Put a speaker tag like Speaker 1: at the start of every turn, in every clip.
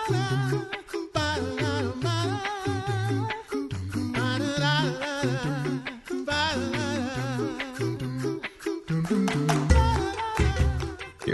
Speaker 1: You're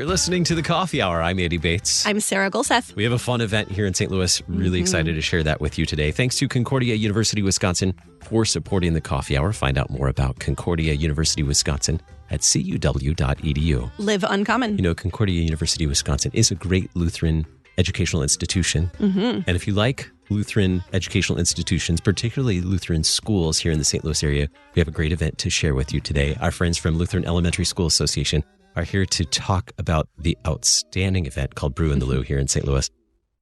Speaker 1: listening to The Coffee Hour. I'm Andy Bates.
Speaker 2: I'm Sarah Golseth.
Speaker 1: We have a fun event here in St. Louis. Really excited to share that with you today. Thanks to Concordia University, Wisconsin for supporting The Coffee Hour. Find out more about Concordia University, Wisconsin at cuw.edu.
Speaker 2: Live uncommon.
Speaker 1: You know, Concordia University, Wisconsin is a great Lutheran educational institution. And if you like Lutheran educational institutions, particularly Lutheran schools here in the St. Louis area, we have a great event to share with you today. Our friends from Lutheran Elementary School Association are here to talk about the outstanding event called Brew in the Lou here in St. Louis.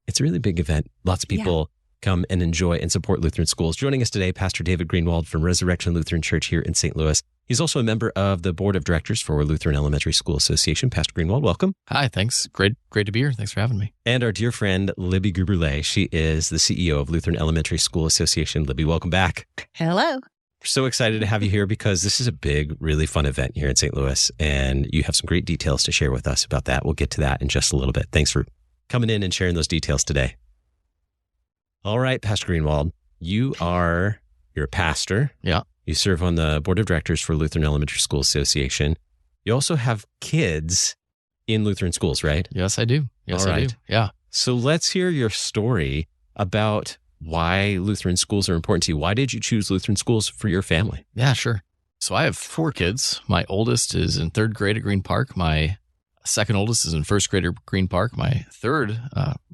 Speaker 1: It's a really big event. Lots of people come and enjoy and support Lutheran schools. Joining us today, Pastor David Gruenwald from Resurrection Lutheran Church here in St. Louis. He's also a member of the board of directors for Lutheran Elementary School Association. Pastor Gruenwald, welcome.
Speaker 3: Hi, thanks. Great to be here. Thanks for having me.
Speaker 1: And our dear friend, Libby Gutberlet. She is the CEO of Lutheran Elementary School Association. Libby, welcome back.
Speaker 2: Hello.
Speaker 1: We're so excited to have you here because this is a big, really fun event here in St. Louis, and you have some great details to share with us about that. We'll get to that in just a little bit. Thanks for coming in and sharing those details today. All right, Pastor Gruenwald, you're a pastor.
Speaker 3: Yeah.
Speaker 1: You serve on the board of directors for Lutheran Elementary School Association. You also have kids in Lutheran schools, right?
Speaker 3: Yes, I do. Yes,
Speaker 1: All right.
Speaker 3: I do. Yeah.
Speaker 1: So let's hear your story about why Lutheran schools are important to you. Why did you choose Lutheran schools for your family?
Speaker 3: Yeah, sure. So I have 4 kids. My oldest is in 3rd grade at Green Park. My second oldest is in 1st grade at Green Park. My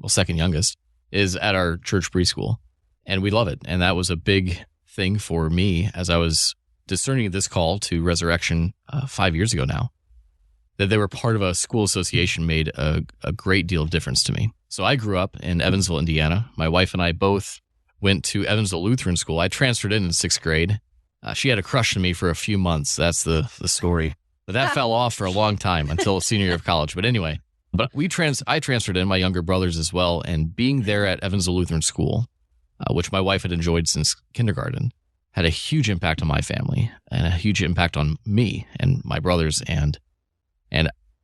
Speaker 3: second youngest is at our church preschool. And we love it. And that was a big thing for me as I was discerning this call to Resurrection 5 years ago now. That they were part of a school association made a great deal of difference to me. So I grew up in Evansville, Indiana. My wife and I both went to Evansville Lutheran School. I transferred in 6th grade. She had a crush on me for a few months. That's the story. But that fell off for a long time until senior year of college. But anyway, I transferred in, my younger brothers as well. And being there at Evansville Lutheran School, which my wife had enjoyed since kindergarten, had a huge impact on my family and a huge impact on me and my brothers. And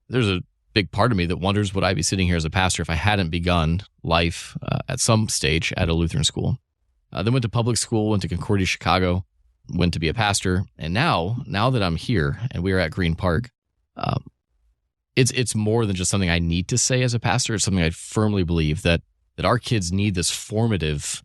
Speaker 3: there's a big part of me that wonders, would I be sitting here as a pastor if I hadn't begun life at some stage at a Lutheran school? Then went to public school, went to Concordia, Chicago, went to be a pastor. And now that I'm here and we are at Green Park, it's more than just something I need to say as a pastor. It's something I firmly believe that our kids need this formative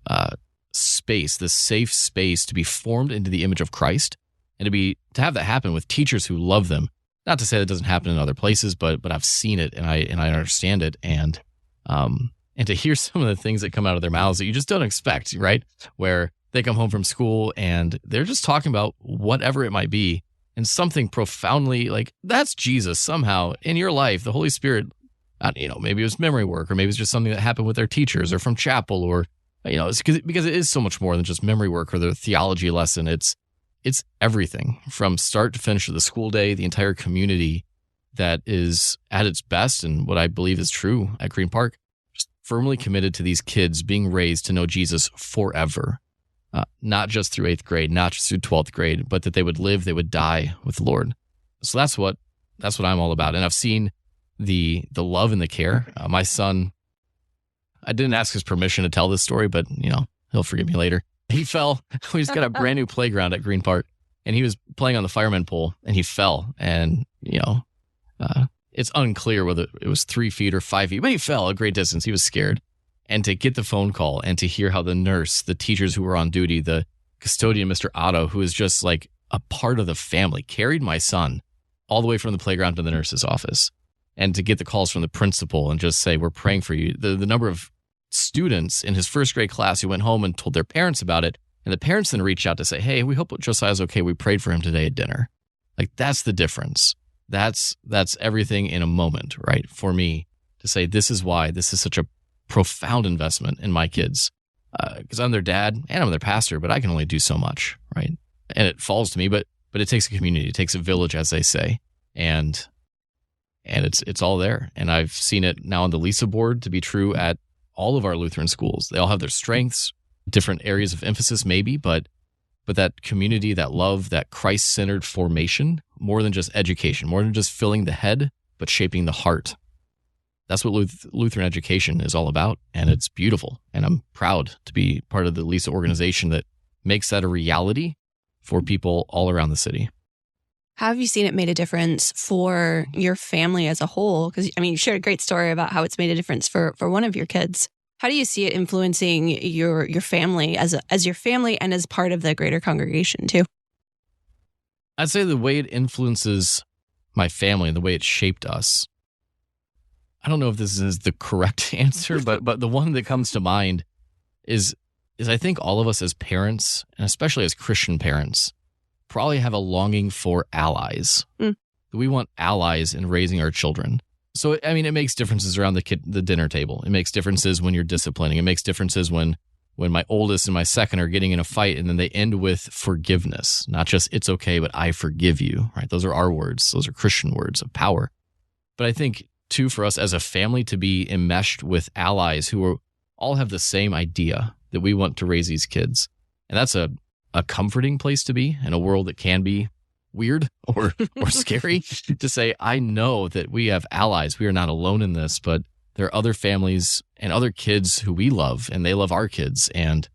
Speaker 3: space, this safe space to be formed into the image of Christ, and to have that happen with teachers who love them. Not to say that doesn't happen in other places, but I've seen it and I understand it, and to hear some of the things that come out of their mouths that you just don't expect, right? Where they come home from school and they're just talking about whatever it might be, and something profoundly like, that's Jesus somehow in your life, the Holy Spirit. Maybe it was memory work, or maybe it's just something that happened with their teachers or from chapel, or it's because it is so much more than just memory work or the theology lesson. It's everything from start to finish of the school day, the entire community that is at its best, and what I believe is true at Green Park, just firmly committed to these kids being raised to know Jesus forever, not just through 8th grade, not just through 12th grade, but that they would live, they would die with the Lord. So that's what I'm all about. And I've seen the love and the care. My son, I didn't ask his permission to tell this story, but he'll forgive me later. He fell. We just got a brand new playground at Green Park, and he was playing on the fireman pole, and he fell. And, it's unclear whether it was 3 feet or 5 feet, but he fell a great distance. He was scared. And to get the phone call and to hear how the nurse, the teachers who were on duty, the custodian, Mr. Otto, who is just like a part of the family, carried my son all the way from the playground to the nurse's office. And to get the calls from the principal and just say, we're praying for you. The number of students in his 1st grade class who went home and told their parents about it, and the parents then reached out to say, hey, we hope Josiah's okay. We prayed for him today at dinner. Like, that's the difference. That's everything in a moment, right? For me to say, this is why this is such a profound investment in my kids. Because I'm their dad and I'm their pastor, but I can only do so much, right? And it falls to me, but it takes a community, it takes a village, as they say. And it's all there. And I've seen it now on the LESA board to be true at all of our Lutheran schools. They all have their strengths, different areas of emphasis maybe, but that community, that love, that Christ-centered formation, more than just education, more than just filling the head, but shaping the heart. that's what Lutheran education is all about, and it's beautiful. And I'm proud to be part of the LESA organization that makes that a reality for people all around the city.
Speaker 2: How have you seen it made a difference for your family as a whole? Because, I mean, you shared a great story about how it's made a difference for one of your kids. How do you see it influencing your family as your family and as part of the greater congregation too?
Speaker 3: I'd say the way it influences my family and the way it shaped us. I don't know if this is the correct answer, but the one that comes to mind is I think all of us as parents, and especially as Christian parents, probably have a longing for allies. We want allies in raising our children. So, I mean, it makes differences around the dinner table. It makes differences when you're disciplining. It makes differences when my oldest and my second are getting in a fight and then they end with forgiveness. Not just, it's okay, but I forgive you, right? Those are our words. Those are Christian words of power. But I think, too, for us as a family to be enmeshed with allies who all have the same idea that we want to raise these kids. And that's a comforting place to be in a world that can be weird or scary to say, I know that we have allies. We are not alone in this, but there are other families and other kids who we love, and they love our kids. And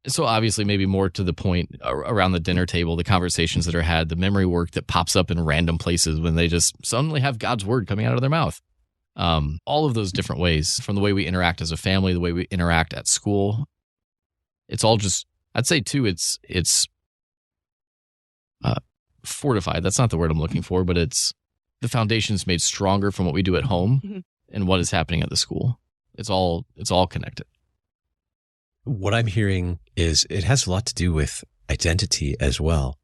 Speaker 3: so obviously maybe more to the point around the dinner table, the conversations that are had, the memory work that pops up in random places when they just suddenly have God's word coming out of their mouth. All of those different ways, from the way we interact as a family, the way we interact at school. It's all just, I'd say too, it's fortified. That's not the word I'm looking for, but it's the foundation's made stronger from what we do at home and what is happening at the school. It's all connected.
Speaker 1: What I'm hearing is it has a lot to do with identity as well.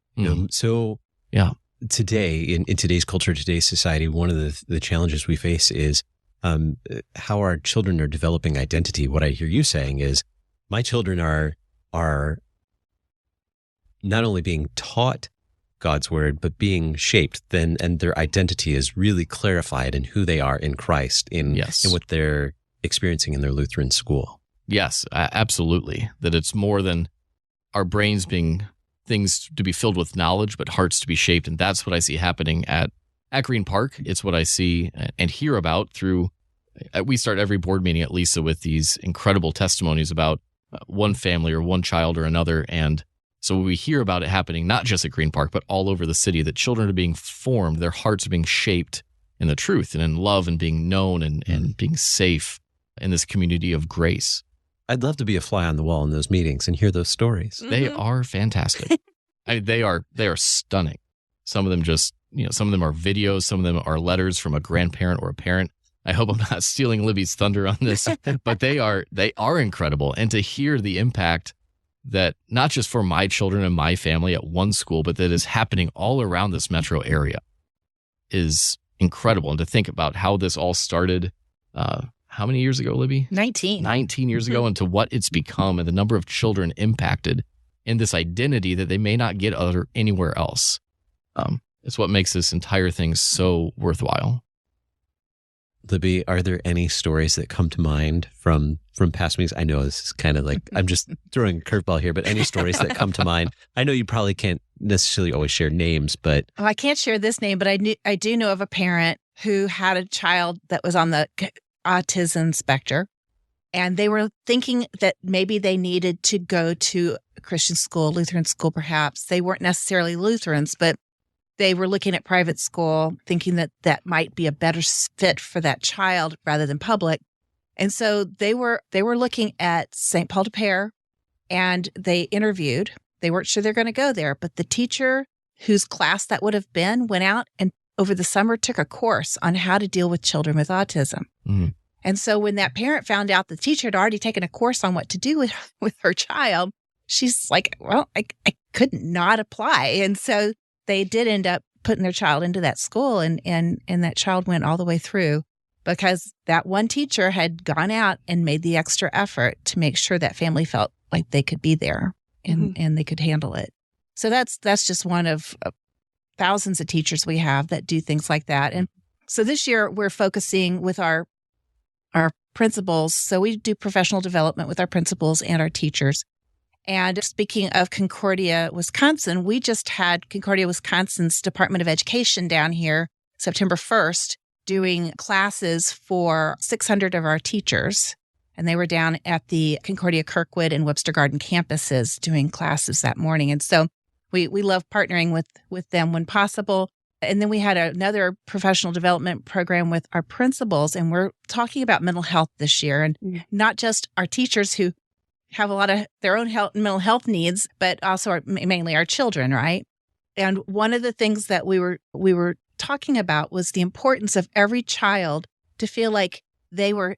Speaker 1: So
Speaker 3: yeah,
Speaker 1: today, in today's culture, today's society, one of the challenges we face is how our children are developing identity. What I hear you saying is my children are not only being taught God's word, but being shaped and their identity is really clarified in who they are in Christ, in what they're experiencing in their Lutheran school.
Speaker 3: Yes, absolutely. That it's more than our brains being things to be filled with knowledge, but hearts to be shaped. And that's what I see happening at Green Park. It's what I see and hear about through, we start every board meeting at LESA with these incredible testimonies about one family or one child or another. And so we hear about it happening, not just at Green Park, but all over the city, that children are being formed, their hearts are being shaped in the truth and in love and being known and being safe in this community of grace.
Speaker 1: I'd love to be a fly on the wall in those meetings and hear those stories.
Speaker 3: They are fantastic. They are stunning. Some of them some of them are videos, some of them are letters from a grandparent or a parent. I hope I'm not stealing Libby's thunder on this, but they are incredible. And to hear the impact that not just for my children and my family at one school, but that is happening all around this metro area is incredible. And to think about how this all started, how many years ago, Libby?
Speaker 4: 19
Speaker 3: years ago, and to what it's become and the number of children impacted in this identity that they may not get anywhere else. It's what makes this entire thing so worthwhile.
Speaker 1: Libby, are there any stories that come to mind from past meetings? I know this is kind of like, I'm just throwing a curveball here, but any stories that come to mind? I know you probably can't necessarily always share names, but...
Speaker 4: Well, I can't share this name, but I do know of a parent who had a child that was on the autism spectrum, and they were thinking that maybe they needed to go to a Christian school, Lutheran school perhaps. They weren't necessarily Lutherans, but they were looking at private school, thinking that that might be a better fit for that child rather than public. And so they were looking at St. Paul de Pere, and they interviewed. They weren't sure they're going to go there, but the teacher whose class that would have been went out and over the summer took a course on how to deal with children with autism.
Speaker 3: Mm.
Speaker 4: And so when that parent found out the teacher had already taken a course on what to do with her child, she's like, well, I couldn't not apply. And so they did end up putting their child into that school, and that child went all the way through because that one teacher had gone out and made the extra effort to make sure that family felt like they could be there and they could handle it. So that's just one of thousands of teachers we have that do things like that. And so this year we're focusing with our principals. So we do professional development with our principals and our teachers. And speaking of Concordia, Wisconsin, we just had Concordia, Wisconsin's Department of Education down here September 1st doing classes for 600 of our teachers. And they were down at the Concordia Kirkwood and Webster Garden campuses doing classes that morning. And so we love partnering with them when possible. And then we had another professional development program with our principals, and we're talking about mental health this year, and not just our teachers who have a lot of their own mental health needs, but also mainly our children, right? And one of the things that we were talking about was the importance of every child to feel like they were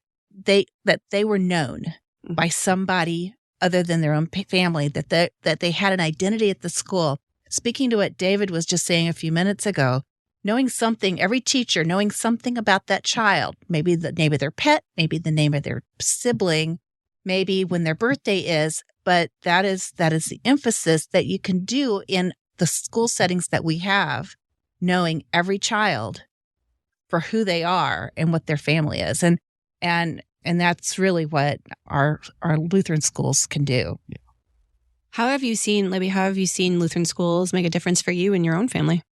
Speaker 4: known by somebody other than their own family, that they had an identity at the school. Speaking to what David was just saying a few minutes ago, knowing something, every teacher knowing something about that child, maybe the name of their pet, maybe the name of their sibling, maybe when their birthday is, but that is the emphasis that you can do in the school settings that we have, knowing every child for who they are and what their family is. And that's really what our Lutheran schools can do.
Speaker 3: Yeah.
Speaker 2: Libby, how have you seen Lutheran schools make a difference for you and your own family?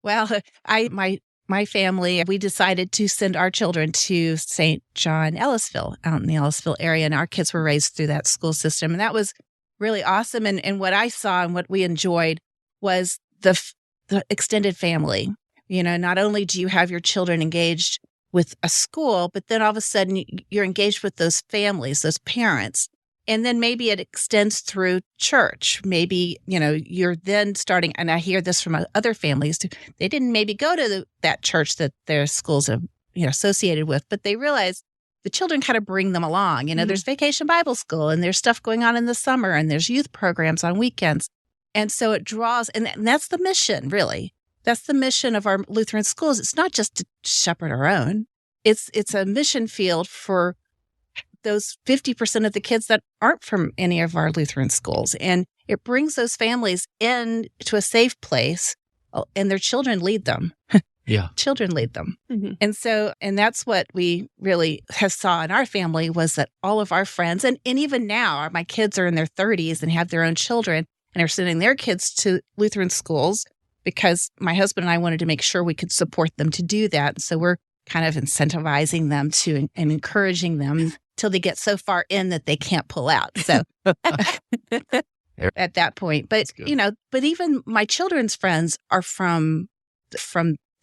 Speaker 4: Well, my family, we decided to send our children to St. John Ellisville, out in the Ellisville area, and our kids were raised through that school system. And that was really awesome. And what I saw and what we enjoyed was the extended family. You know, not only do you have your children engaged with a school, but then all of a sudden you're engaged with those families, those parents. And then maybe it extends through church. Maybe, you're then starting, and I hear this from other families too. They didn't maybe go to that church that their schools are, associated with, but they realize the children kind of bring them along. There's Vacation Bible School, and there's stuff going on in the summer, and there's youth programs on weekends. And so it draws, and that's the mission, really. That's the mission of our Lutheran schools. It's not just to shepherd our own. It's a mission field for those 50% of the kids that aren't from any of our Lutheran schools. And it brings those families in to a safe place, and their children lead them.
Speaker 3: Yeah.
Speaker 4: Children lead them.
Speaker 2: Mm-hmm.
Speaker 4: And that's what we really have saw in our family, was that all of our friends, and even now, my kids are in their 30s and have their own children and are sending their kids to Lutheran schools because my husband and I wanted to make sure we could support them to do that. So we're kind of incentivizing them to and encouraging them till they get so far in that they can't pull out. So at that point, but but even my children's friends are from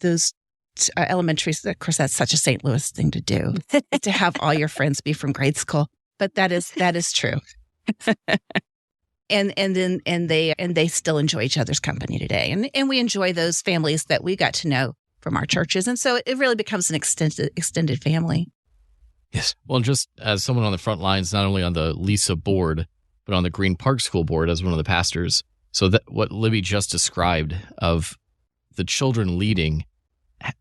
Speaker 4: those elementaries. Of course, that's such a St. Louis thing to do, to have all your friends be from grade school. But that is true. And they still enjoy each other's company today. And we enjoy those families that we got to know from our churches. And so it really becomes an extended family.
Speaker 3: Yes. Well, just as someone on the front lines, not only on the LESA board, but on the Green Park School board as one of the pastors. So that what Libby just described of the children leading,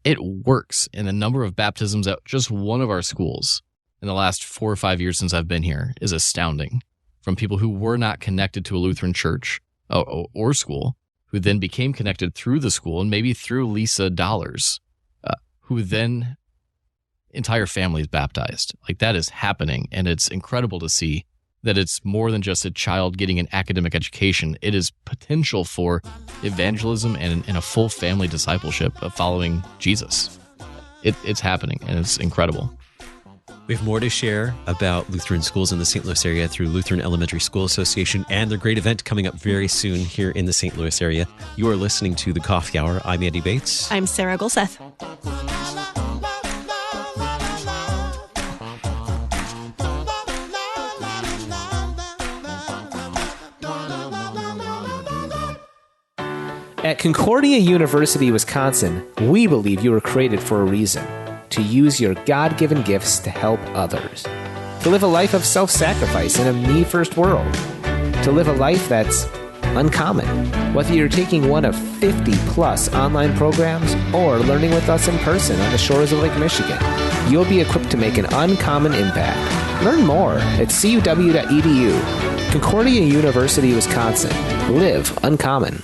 Speaker 3: it works in a number of baptisms at just one of our schools in the last 4 or 5 years since I've been here is astounding. From people who were not connected to a Lutheran church or school, who then became connected through the school and maybe through LESA dollars, who then entire families baptized. Like, that is happening. And it's incredible to see that it's more than just a child getting an academic education. It is potential for evangelism and a full family discipleship of following Jesus. It's happening, and it's incredible.
Speaker 1: We have more to share about Lutheran schools in the St. Louis area through Lutheran Elementary School Association and their great event coming up very soon here in the St. Louis area. You are listening to The Coffee Hour. I'm Andy Bates.
Speaker 2: I'm Sarah Gulseth.
Speaker 5: At Concordia University, Wisconsin, we believe you were created for a reason: to use your God-given gifts to help others, to live a life of self-sacrifice in a me-first world, to live a life that's uncommon. Whether you're taking one of 50-plus online programs or learning with us in person on the shores of Lake Michigan, you'll be equipped to make an uncommon impact. Learn more at cuw.edu. Concordia University, Wisconsin. Live uncommon.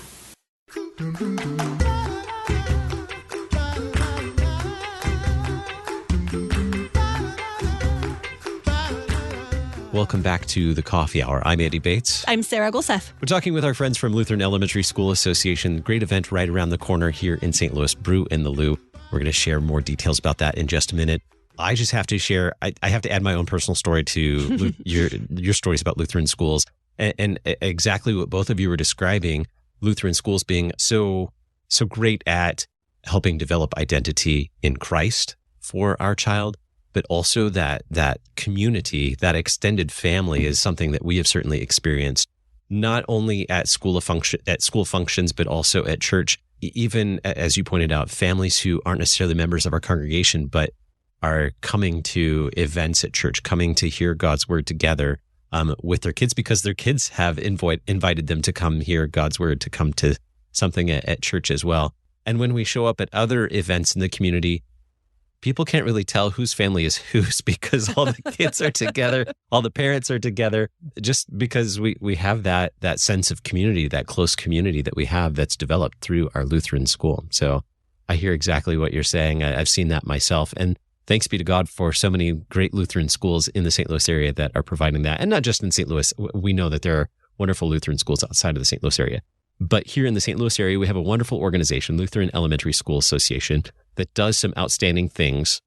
Speaker 1: Welcome back to The Coffee Hour. I'm Andy Bates.
Speaker 2: I'm Sarah Gulseth.
Speaker 1: We're talking with our friends from Lutheran Elementary School Association. Great event right around the corner here in St. Louis, Brew in the Lou. We're going to share more details about that in just a minute. I just have to share, I have to add my own personal story to your stories about Lutheran schools and exactly what both of you were describing, Lutheran schools being so great at helping develop identity in Christ for our child, but also that community, that extended family is something that we have certainly experienced, not only at school functions, but also at church. Even, as you pointed out, families who aren't necessarily members of our congregation, but are coming to events at church, coming to hear God's word together with their kids because their kids have invited them to come hear God's word, to come to something at church as well. And when we show up at other events in the community, people can't really tell whose family is whose because all the kids are together, all the parents are together, just because we have that sense of community, that close community that we have that's developed through our Lutheran school. So I hear exactly what you're saying. I've seen that myself. And thanks be to God for so many great Lutheran schools in the St. Louis area that are providing that. And not just in St. Louis. We know that there are wonderful Lutheran schools outside of the St. Louis area. But here in the St. Louis area, we have a wonderful organization, Lutheran Elementary School Association, that does some outstanding things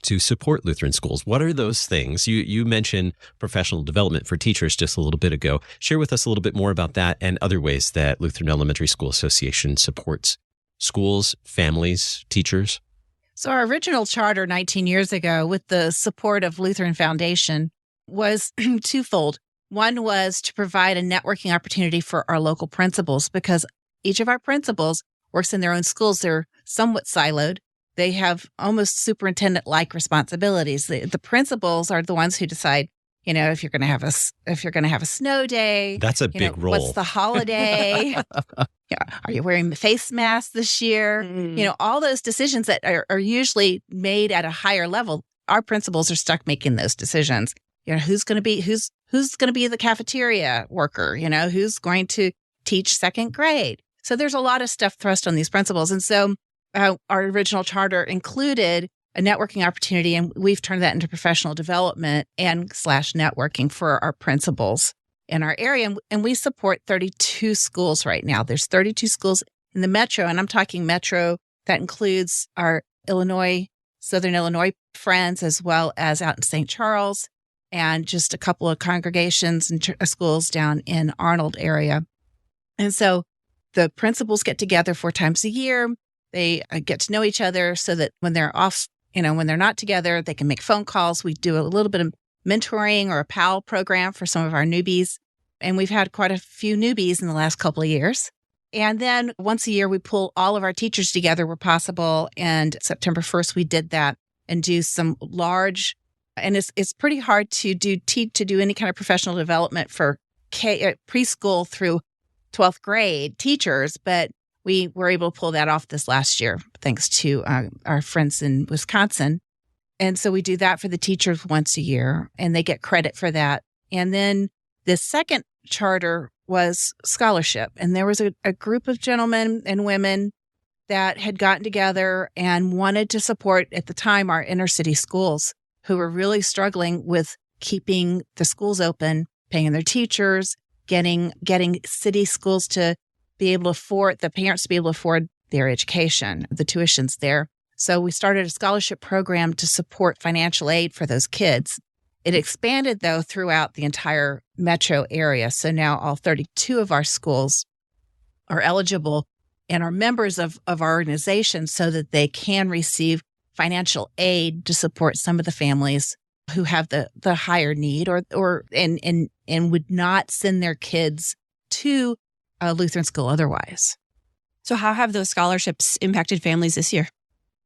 Speaker 1: to support Lutheran schools. What are those things? You mentioned professional development for teachers just a little bit ago. Share with us a little bit more about that and other ways that Lutheran Elementary School Association supports schools, families, teachers.
Speaker 4: So our original charter 19 years ago with the support of Lutheran Foundation was twofold. One was to provide a networking opportunity for our local principals because each of our principals works in their own schools. They're somewhat siloed. They have almost superintendent-like responsibilities. The principals are the ones who decide, if you're going to have a snow day.
Speaker 1: That's a big role.
Speaker 4: What's the holiday? Are you wearing the face mask this year? All those decisions that are usually made at a higher level. Our principals are stuck making those decisions. Who's going to be the cafeteria worker? Who's going to teach second grade? So there's a lot of stuff thrust on these principals. And so our original charter included a networking opportunity, and we've turned that into professional development and /networking for our principals in our area. And we support 32 schools right now. There's 32 schools in the metro, and I'm talking metro. That includes our Southern Illinois friends, as well as out in St. Charles, and just a couple of congregations and schools down in Arnold area. And so the principals get together 4 times a year. They get to know each other so that when they're off, when they're not together, they can make phone calls. We do a little bit of mentoring or a PAL program for some of our newbies. And we've had quite a few newbies in the last couple of years. And then once a year, we pull all of our teachers together where possible. And September 1st, we did that and do some large, and it's pretty hard to do any kind of professional development for preschool through 12th grade teachers, but we were able to pull that off this last year, thanks to our friends in Wisconsin. And so we do that for the teachers once a year, and they get credit for that. And then the second charter was scholarship. And there was a group of gentlemen and women that had gotten together and wanted to support, at the time, our inner city schools, who were really struggling with keeping the schools open, paying their teachers, getting city schools to be able to afford, the parents to be able to afford their education, the tuitions there. So we started a scholarship program to support financial aid for those kids. It expanded, though, throughout the entire metro area. So now all 32 of our schools are eligible and are members of our organization so that they can receive financial aid to support some of the families who have the higher need or would not send their kids to a Lutheran school otherwise.
Speaker 2: So how have those scholarships impacted families this year?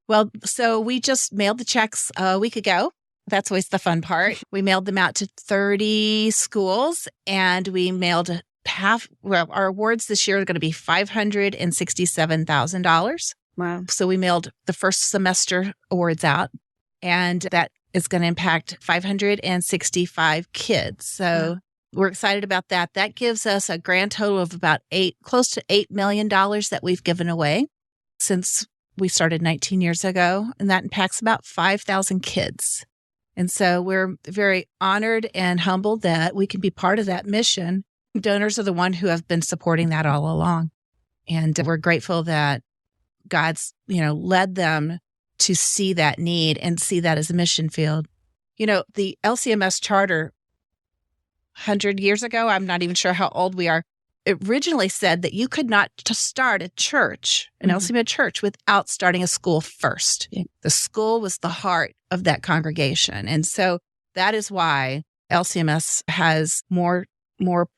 Speaker 4: Well, so we just mailed the checks a week ago. That's always the fun part. We mailed them out to 30 schools, and we mailed our awards this year are going to be $567,000.
Speaker 2: Wow.
Speaker 4: So we mailed the first semester awards out, and that is going to impact 565 kids. So we're excited about that. That gives us a grand total of about close to $8 million that we've given away since we started 19 years ago, and that impacts about 5,000 kids. And so we're very honored and humbled that we can be part of that mission. Donors are the one who have been supporting that all along. And we're grateful that God's, led them to see that need and see that as a mission field. You know, the LCMS charter 100 years ago, I'm not even sure how old we are, it originally said that you could not start a church, an LCMS church, without starting a school first. Yeah. The school was the heart of that congregation. And so that is why LCMS has more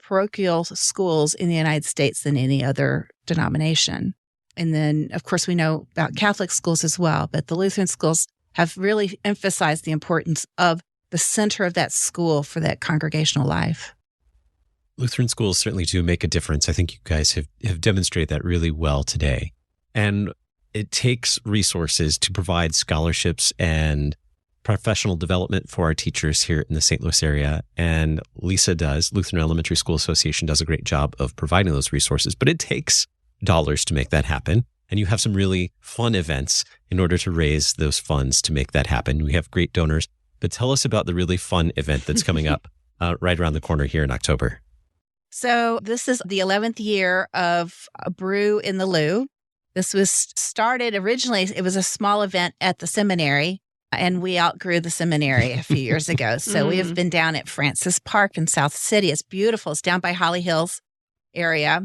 Speaker 4: parochial schools in the United States than any other denomination. And then, of course, we know about Catholic schools as well, but the Lutheran schools have really emphasized the importance of the center of that school for that congregational life.
Speaker 1: Lutheran schools certainly do make a difference. I think you guys have demonstrated that really well today. And it takes resources to provide scholarships and professional development for our teachers here in the St. Louis area. And LESA does, Lutheran Elementary School Association does a great job of providing those resources, but it takes dollars to make that happen. And you have some really fun events in order to raise those funds to make that happen. We have great donors, but tell us about the really fun event that's coming up right around the corner here in October.
Speaker 4: So this is the 11th year of Brew in the Lou. This was started originally, it was a small event at the seminary, and we outgrew the seminary a few years ago. So we have been down at Francis Park in South City. It's beautiful. It's down by Holly Hills area.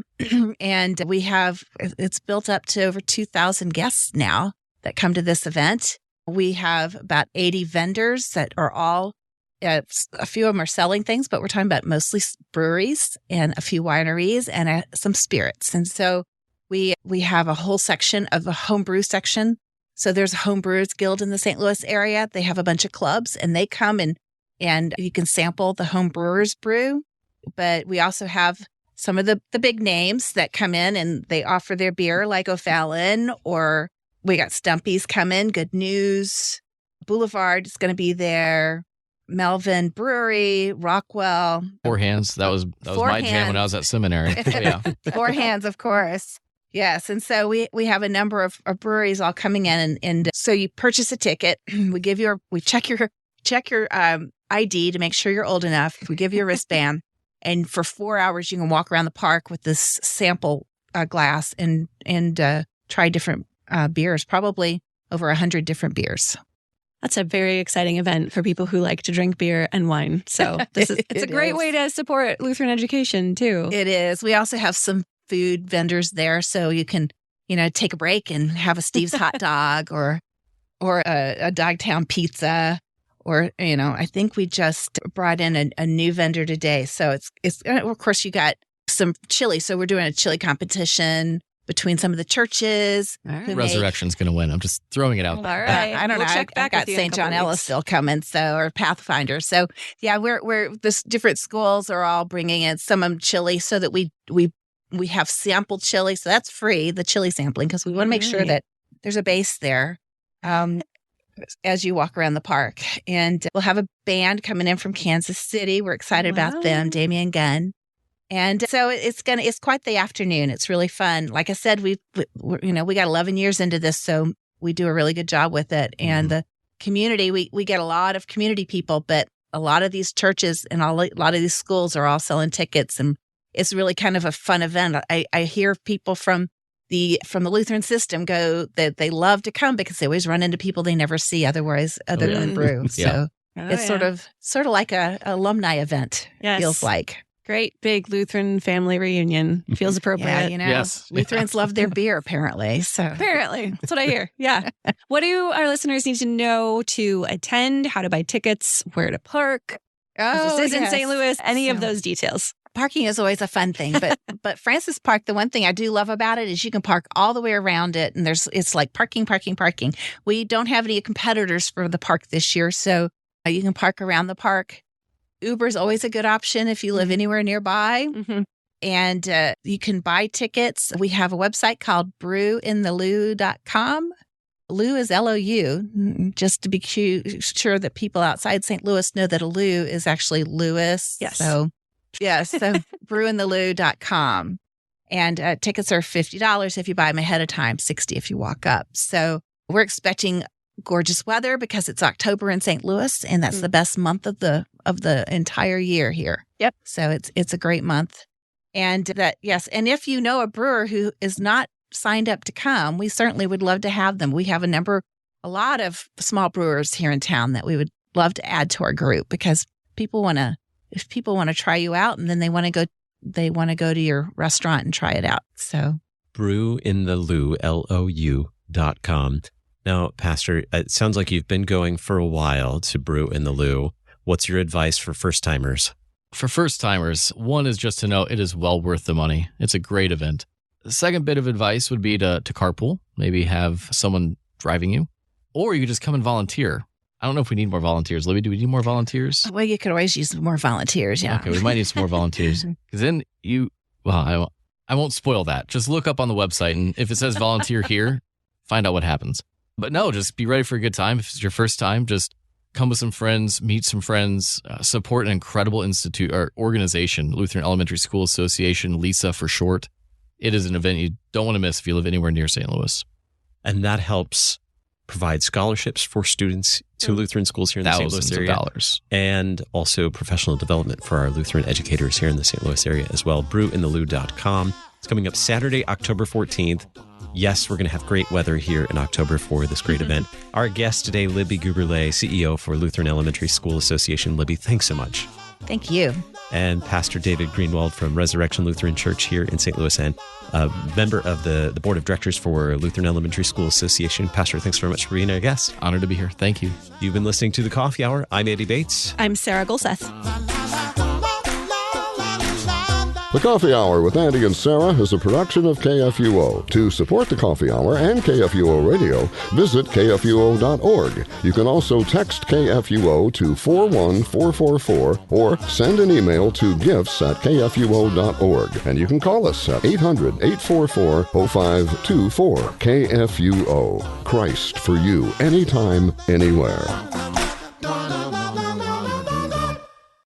Speaker 4: And it's built up to over 2,000 guests now that come to this event. We have about 80 vendors that are all, a few of them are selling things, but we're talking about mostly breweries and a few wineries and some spirits. And so we have a whole section of a homebrew section. So there's a Homebrewers Guild in the St. Louis area. They have a bunch of clubs and they come and you can sample the homebrewers brew. But we also have some of the big names that come in and they offer their beer, like O'Fallon, or we got Stumpy's coming, Good News, Boulevard is going to be there, Melvin Brewery, Rockwell.
Speaker 3: Four Hands. That was my jam when I was at seminary. Yeah.
Speaker 4: Four Hands, of course. Yes. And so we have a number of breweries all coming in. And so you purchase a ticket. We check your ID to make sure you're old enough. We give you a wristband. And for 4 hours, you can walk around the park with this sample glass and try different beers, probably over 100 different beers.
Speaker 2: That's a very exciting event for people who like to drink beer and wine. So it's a great way to support Lutheran education too.
Speaker 4: It is. We also have some food vendors there, so you can, take a break and have a Steve's hot dog or a Dogtown pizza. Or, I think we just brought in a new vendor today. So it's of course, you got some chili. So we're doing a chili competition between some of the churches.
Speaker 2: Right.
Speaker 3: Resurrection's going to win. I'm just throwing it out there.
Speaker 2: All right.
Speaker 4: I don't know.
Speaker 2: Check back
Speaker 4: I got St. John Ellisville coming, or Pathfinder. So yeah, we're this different schools are all bringing in some of them chili so that we have sampled chili. So that's free, the chili sampling, because we want to make sure that there's a base there. As you walk around the park. And we'll have a band coming in from Kansas City. We're excited about them, Damian Gunn. And so it's quite the afternoon. It's really fun. Like I said, we got 11 years into this, so we do a really good job with it. And the community, we get a lot of community people, but a lot of these churches and a lot of these schools are all selling tickets, and it's really kind of a fun event. I hear people from the Lutheran system go that they love to come because they always run into people they never see other than Brew. So it's sort of like a alumni event.
Speaker 2: Yes.
Speaker 4: Feels like.
Speaker 2: Great big Lutheran family reunion. Feels appropriate.
Speaker 4: Yeah,
Speaker 3: Yes.
Speaker 4: Lutherans love their beer, apparently. So
Speaker 2: apparently, that's what I hear. Yeah. What do our listeners need to know to attend? How to buy tickets? Where to park? This is in St. Louis. Any of those details.
Speaker 4: Parking is always a fun thing, but Francis Park, the one thing I do love about it is you can park all the way around it, and it's like parking. We don't have any competitors for the park this year, so you can park around the park. Uber is always a good option if you live anywhere nearby, and you can buy tickets. We have a website called brewinthelou.com. Lou is L-O-U, just to be sure that people outside St. Louis know that a Lou is actually Louis.
Speaker 2: Yes.
Speaker 4: So brewinthelou.com. And tickets are $50 if you buy them ahead of time, $60 if you walk up. So we're expecting gorgeous weather because it's October in St. Louis, and that's the best month of the entire year here.
Speaker 2: Yep.
Speaker 4: So it's a great month. And and if you know a brewer who is not signed up to come, we certainly would love to have them. We have a number a lot of small brewers here in town that we would love to add to our group, because if people want to try you out, and then they want to go to your restaurant and try it out. So
Speaker 1: brewinthelou.com. Now, Pastor, it sounds like you've been going for a while to Brew in the Lou. What's your advice for first-timers?
Speaker 3: For first-timers, one is just to know it is well worth the money. It's a great event. The second bit of advice would be to carpool, maybe have someone driving you, or you could just come and volunteer. I don't know if we need more volunteers. Libby, do we need more volunteers?
Speaker 4: Well, you could always use more volunteers, yeah.
Speaker 3: Okay, we might need some more volunteers. Because then I won't spoil that. Just look up on the website, and if it says volunteer here, find out what happens. But no, just be ready for a good time. If it's your first time, just come with some friends, meet some friends, support an incredible institute or organization, Lutheran Elementary School Association, LESA for short. It is an event you don't want to miss if you live anywhere near St. Louis.
Speaker 1: And that helps provide scholarships for students to Lutheran schools here in the St. Louis area.
Speaker 3: Thousands of dollars.
Speaker 1: And also professional development for our Lutheran educators here in the St. Louis area as well. Brewinthelou.com. It's coming up Saturday, October 14th. Yes, we're going to have great weather here in October for this great event. Our guest today, Libby Gutberlet, CEO for Lutheran Elementary School Association. Libby, thanks so much.
Speaker 4: Thank you.
Speaker 1: And Pastor David Gruenwald from Resurrection Lutheran Church here in St. Louis, and a member of the board of directors for Lutheran Elementary School Association. Pastor, thanks very much for being our guest.
Speaker 3: Honored to be here. Thank you.
Speaker 1: You've been listening to The Coffee Hour. I'm Andy Bates.
Speaker 2: I'm Sarah Golseth.
Speaker 6: The Coffee Hour with Andy and Sarah is a production of KFUO. To support the Coffee Hour and KFUO Radio, visit KFUO.org. You can also text KFUO to 41444 or send an email to gifts@KFUO.org. And you can call us at 800-844-0524. KFUO. Christ for you, anytime, anywhere.